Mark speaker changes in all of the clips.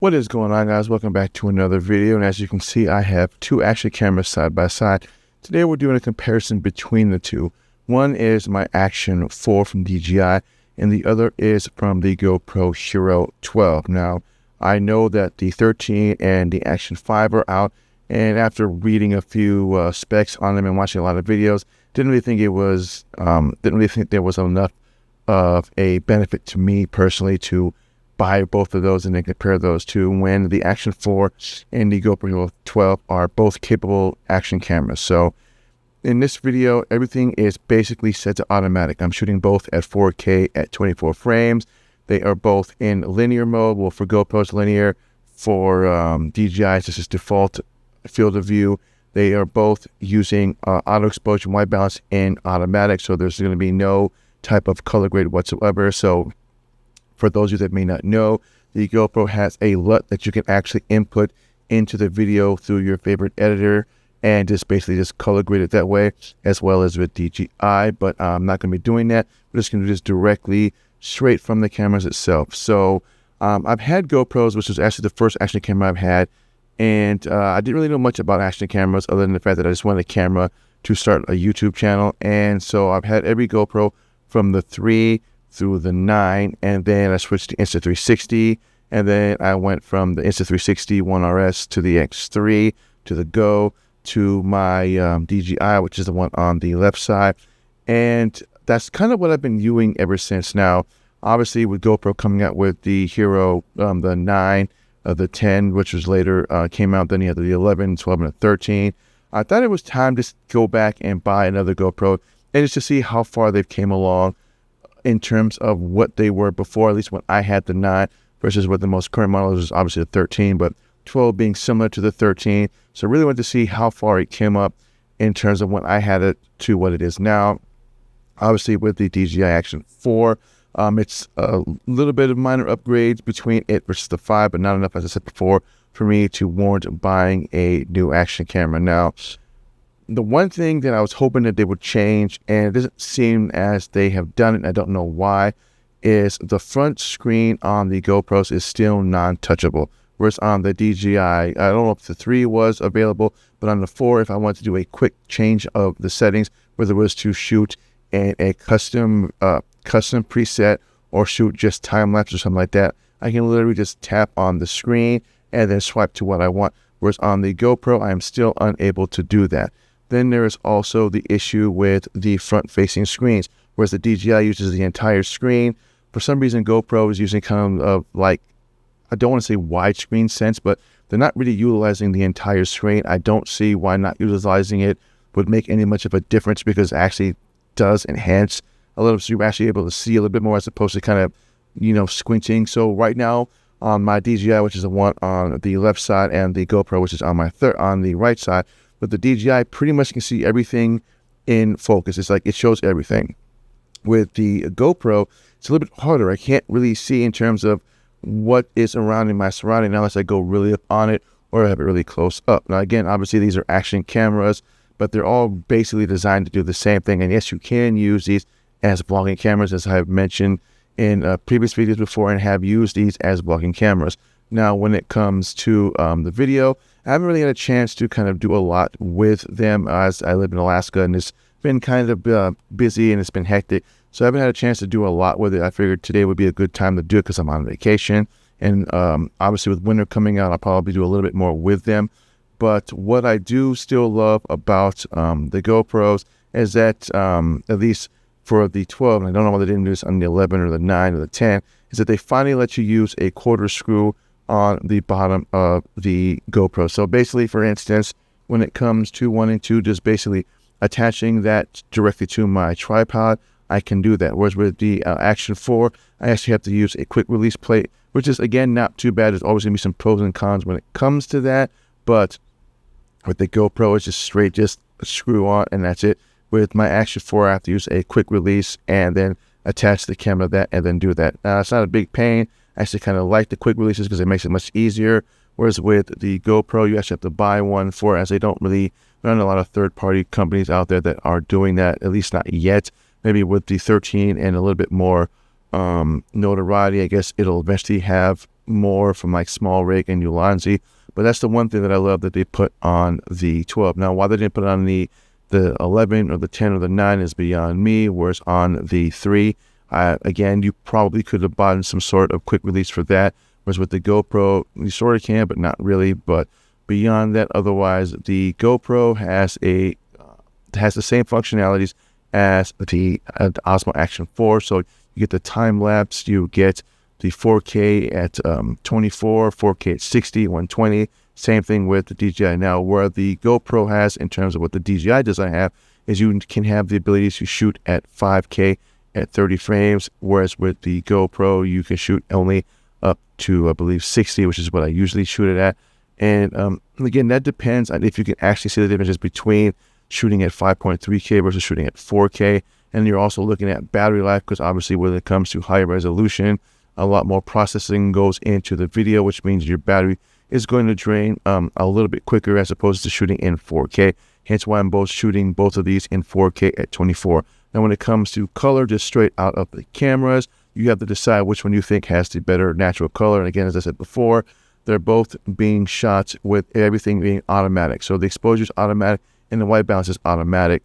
Speaker 1: What is going on, guys? Welcome back to another video, and as you can see, I have two action cameras side by side. Today we're doing a comparison between the two. One is my Action 4 from DJI, and the other is from the GoPro Hero 12. Now, I know that the 13 and the Action 5 are out, and after reading a few specs on them and watching a lot of videos, didn't really think there was enough of a benefit to me personally to buy both of those and then compare those to when the Action 4 and the GoPro Hero 12 are both capable action cameras. So in this video, everything is basically set to automatic. I'm shooting both at 4K at 24 frames. They are both in linear mode. Well, for GoPro's linear, for DJI's, this is default field of view. They are both using auto exposure, white balance, and automatic. So there's going to be no type of color grade whatsoever. So for those of you that may not know, the GoPro has a LUT that you can actually input into the video through your favorite editor and just basically just color grade it that way, as well as with DJI, but I'm not going to be doing that. We're just going to do this directly straight from the cameras itself. So I've had GoPros, which was actually the first action camera I've had, and I didn't really know much about action cameras other than the fact that I just wanted a camera to start a YouTube channel. And so I've had every GoPro from the 3 through the 9, and then I switched to Insta360, and then I went from the Insta360 1RS to the X3 to the Go to my DJI, which is the one on the left side, and that's kind of what I've been doing ever since. Now, obviously, with GoPro coming out with the Hero, the 9, the 10, which was later came out, then you had the 11, 12, and the 13. I thought it was time to go back and buy another GoPro, and just to see how far they've came along in terms of what they were before, at least when I had the 9, versus what the most current model is, obviously the 13, but 12 being similar to the 13. So I really wanted to see how far it came up in terms of when I had it to what it is now. Obviously, with the DJI Action 4, it's a little bit of minor upgrades between it versus the 5, but not enough, as I said before, for me to warrant buying a new action camera. Now, the one thing that I was hoping that they would change, and it doesn't seem as they have done it, and I don't know why, is the front screen on the GoPros is still non-touchable. Whereas on the DJI, I don't know if the 3 was available, but on the 4, if I wanted to do a quick change of the settings, whether it was to shoot a custom preset or shoot just time-lapse or something like that, I can literally just tap on the screen and then swipe to what I want. Whereas on the GoPro, I am still unable to do that. Then there is also the issue with the front-facing screens, whereas the DJI uses the entire screen. For some reason, GoPro is using kind of like, I don't want to say widescreen sense, but they're not really utilizing the entire screen. I don't see why not utilizing it would make any much of a difference, because it actually does enhance a little, so you're actually able to see a little bit more as opposed to kind of, squinting. So right now on my DJI, which is the one on the left side, and the GoPro, which is on the right side, but the DJI pretty much can see everything in focus. It's like it shows everything. With the GoPro, it's a little bit harder. I can't really see in terms of what is around in my surrounding unless I go really up on it or have it really close up. Now, again, obviously these are action cameras, but they're all basically designed to do the same thing. And yes, you can use these as vlogging cameras, as I've mentioned in previous videos before, and have used these as vlogging cameras. Now, when it comes to the video, I haven't really had a chance to kind of do a lot with them, as I live in Alaska and it's been kind of busy and it's been hectic. So I haven't had a chance to do a lot with it. I figured today would be a good time to do it because I'm on vacation. And obviously with winter coming out, I'll probably do a little bit more with them. But what I do still love about the GoPros is that, at least for the 12, and I don't know why they didn't do this on the 11 or the 9 or the 10, is that they finally let you use a quarter screw on the bottom of the GoPro. So basically, for instance, when it comes to wanting to just basically attaching that directly to my tripod, I can do that. Whereas with the Action 4, I actually have to use a quick release plate, which is, again, not too bad. There's always going to be some pros and cons when it comes to that. But with the GoPro, it's just straight, just a screw on, and that's it. With my Action 4, I have to use a quick release and then attach the camera to that and then do that. It's not a big pain. I actually kind of like the quick releases because it makes it much easier. Whereas with the GoPro, you actually have to buy one for it, as they don't really run a lot of third-party companies out there that are doing that, at least not yet. Maybe with the 13 and a little bit more notoriety, I guess it'll eventually have more from like small rig and Ulanzi. But that's the one thing that I love that they put on the 12. Now, why they didn't put it on the 11 or the 10 or the 9 is beyond me, whereas on the 3, again, you probably could have bought some sort of quick release for that, whereas with the GoPro, you sort of can, but not really. But beyond that, otherwise, the GoPro has the same functionalities as the Osmo Action 4. So you get the time lapse, you get the 4K at 24, 4K at 60, 120. Same thing with the DJI. Now, where the GoPro has in terms of what the DJI doesn't have is you can have the ability to shoot at 5K at 30 frames, whereas with the GoPro, you can shoot only up to, I believe, 60, which is what I usually shoot it at. And again, that depends on if you can actually see the differences between shooting at 5.3K versus shooting at 4K. And you're also looking at battery life, because obviously when it comes to high resolution, a lot more processing goes into the video, which means your battery is going to drain a little bit quicker as opposed to shooting in 4K. Hence why I'm shooting both of these in 4K at 24. Now, when it comes to color, just straight out of the cameras, you have to decide which one you think has the better natural color. And again, as I said before, they're both being shot with everything being automatic. So the exposure is automatic and the white balance is automatic.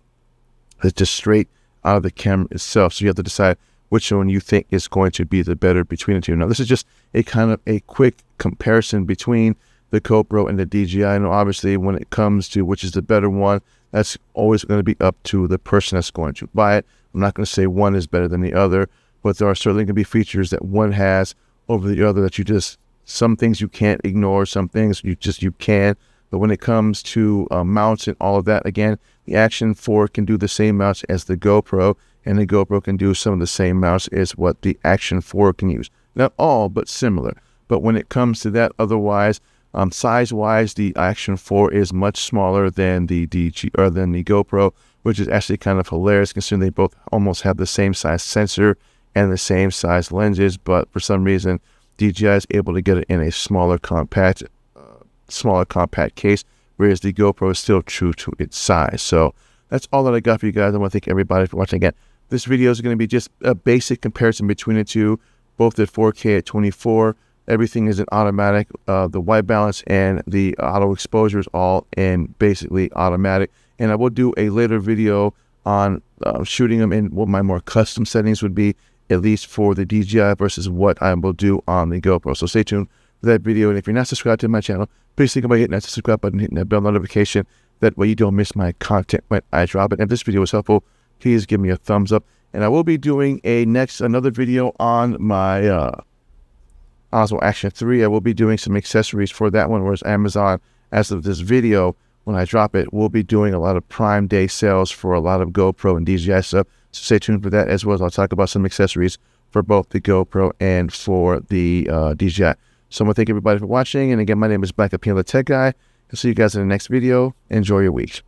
Speaker 1: It's just straight out of the camera itself. So you have to decide which one you think is going to be the better between the two. Now, this is just a kind of a quick comparison between the GoPro and the DJI. And obviously, when it comes to which is the better one, that's always going to be up to the person that's going to buy it. I'm not going to say one is better than the other, but there are certainly going to be features that one has over the other that some things you can't ignore, some things you can. But when it comes to mounts and all of that, again, the Action 4 can do the same mounts as the GoPro, and the GoPro can do some of the same mounts as what the Action 4 can use. Not all, but similar. But when it comes to that, otherwise, size-wise, the Action 4 is much smaller than the GoPro, which is actually kind of hilarious considering they both almost have the same size sensor and the same size lenses. But for some reason, DJI is able to get it in a smaller compact case, whereas the GoPro is still true to its size. So that's all that I got for you guys. I want to thank everybody for watching again. This video is going to be just a basic comparison between the two, both at 4K at 24. Everything is in automatic. The white balance and the auto exposure is all in basically automatic. And I will do a later video on shooting them in what my more custom settings would be, at least for the DJI versus what I will do on the GoPro. So stay tuned for that video. And if you're not subscribed to my channel, please think about hitting that subscribe button, hitting that bell notification. That way you don't miss my content when I drop it. And if this video was helpful, please give me a thumbs up. And I will be doing another video on my Osmo Action 3. I will be doing some accessories for that one, whereas Amazon, as of this video, when I drop it, will be doing a lot of Prime Day sales for a lot of GoPro and DJI stuff. So stay tuned for that, as well as I'll talk about some accessories for both the GoPro and for the DJI. So I want to thank everybody for watching. And again, my name is Black Appeal, the Tech Guy. I'll see you guys in the next video. Enjoy your week.